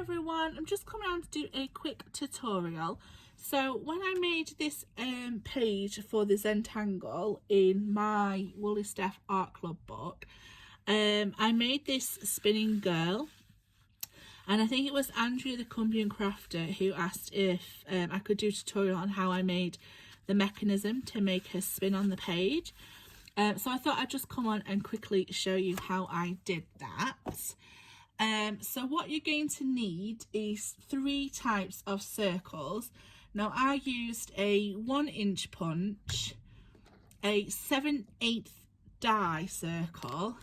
everyone, I'm just coming on to do a quick tutorial. So when I made this page for the Zentangle in my Woolly Steph Art Club book, I made this spinning girl, and I think it was Andrea the Cumbian Crafter who asked if I could do a tutorial on how I made the mechanism to make her spin on the page. So I thought I'd just come on and quickly show you how I did that. So what you're going to need is 3 types of circles. Now I used a 1-inch punch, a 7/8 die circle,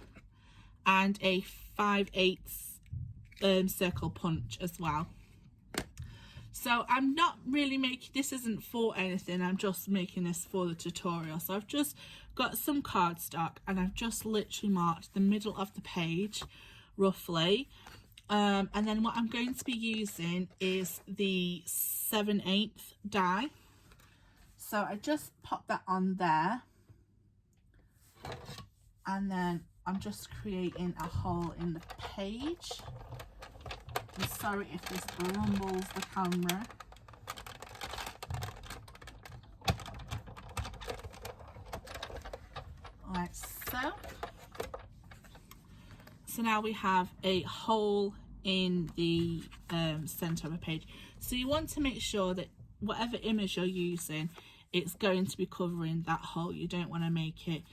and a 5/8 circle punch as well. So I'm not really making, this isn't for anything, I'm just making this for the tutorial. So I've just got some cardstock and I've just literally marked the middle of the page roughly, and then what I'm going to be using is the 7/8 die. So I just pop that on there, and then I'm just creating a hole in the page. I'm sorry if this rumbles the camera. Like so. So now we have a hole in the center of a page. So you want to make sure that whatever image you're using, it's going to be covering that hole. You don't want to make it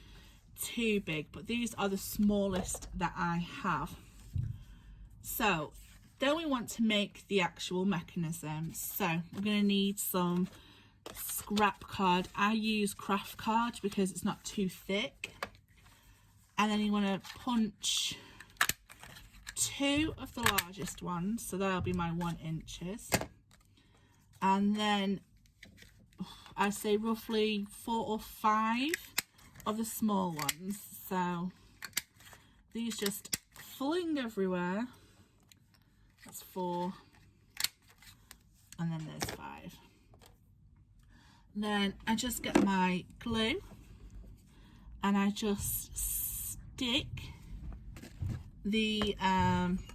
too big, but these are the smallest that I have. So then we want to make the actual mechanism. So we're going to need some scrap card. I use craft card because it's not too thick. And then you want to punch 2 of the largest ones, so that'll be my 1 inches, and then I say roughly 4 or 5 of the small ones. So these just fling everywhere. That's 4, and then there's 5. Then I just get my glue and I just stick the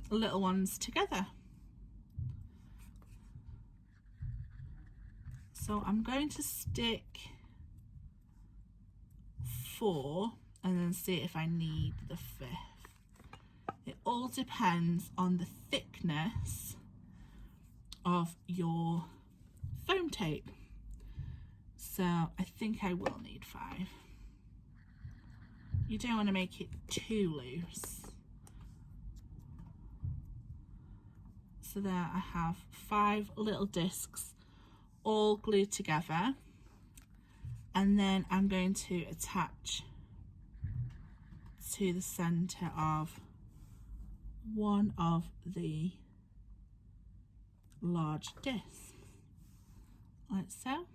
little ones together. So I'm going to stick 4 and then see if I need the 5th. It all depends on the thickness of your foam tape. So I think I will need 5. You don't want to make it too loose. So there I have 5 little discs all glued together, and then I'm going to attach to the center of one of the large discs, like so.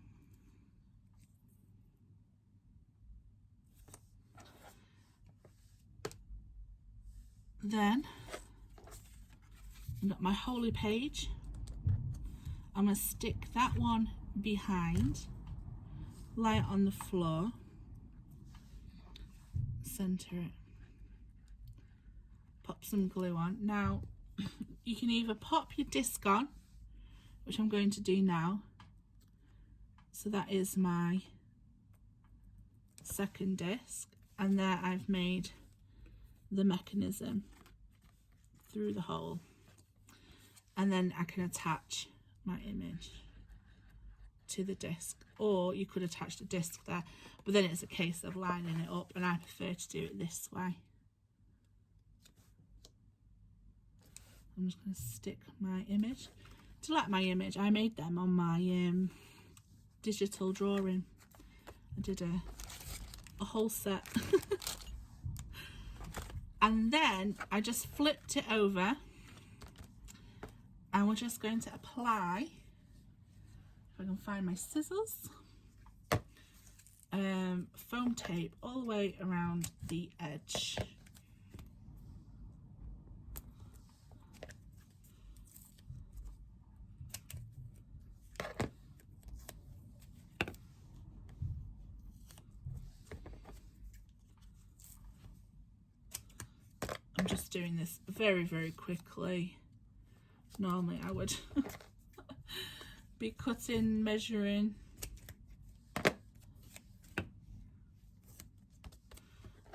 Then I've got my holy page. I'm going to stick that one behind, lie it on the floor, center it, pop some glue on. Now you can either pop your disc on, which I'm going to do now. So that is my second disc, and there I've made the mechanism through the hole, and then I can attach my image to the disc, or you could attach the disc there, but then it's a case of lining it up, and I prefer to do it this way. I'm just going to stick my image. To like my image, I made them on my digital drawing. I did a whole set. And then I just flipped it over, and we're just going to apply, if I can find my scissors, foam tape all the way around the edge. I'm just doing this very, very quickly Normally I would be cutting, measuring.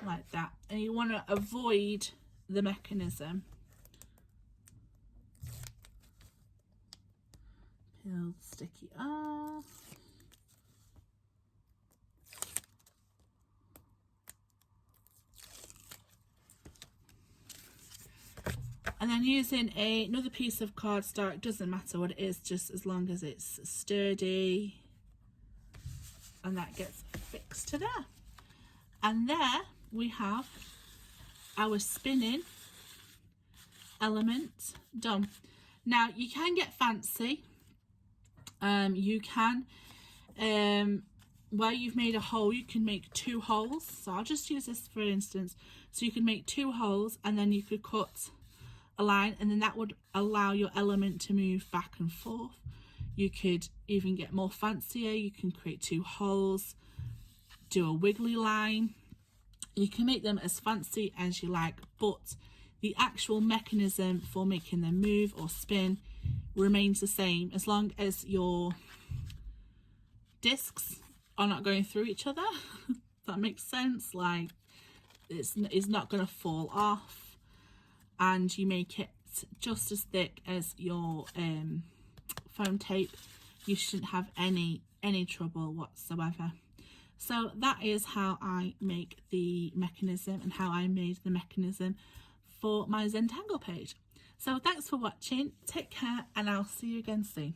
Like that. And you want to avoid the mechanism. Peel the sticky off. And then using another piece of cardstock, doesn't matter what it is, just as long as it's sturdy. And that gets fixed to there. And there we have our spinning element done. Now you can get fancy. You can, where you've made a hole, you can make 2 holes. So I'll just use this for instance. So you can make 2 holes and then you could cut a line, and then that would allow your element to move back and forth. You could even get more fancier. You can create 2 holes, do a wiggly line. You can make them as fancy as you like, but the actual mechanism for making them move or spin remains the same as long as your discs are not going through each other. That makes sense. Like it's not going to fall off, and you make it just as thick as your foam tape. You shouldn't have any trouble whatsoever. So that is how I make the mechanism and how I made the mechanism for my Zentangle page. So thanks for watching, take care, and I'll see you again soon.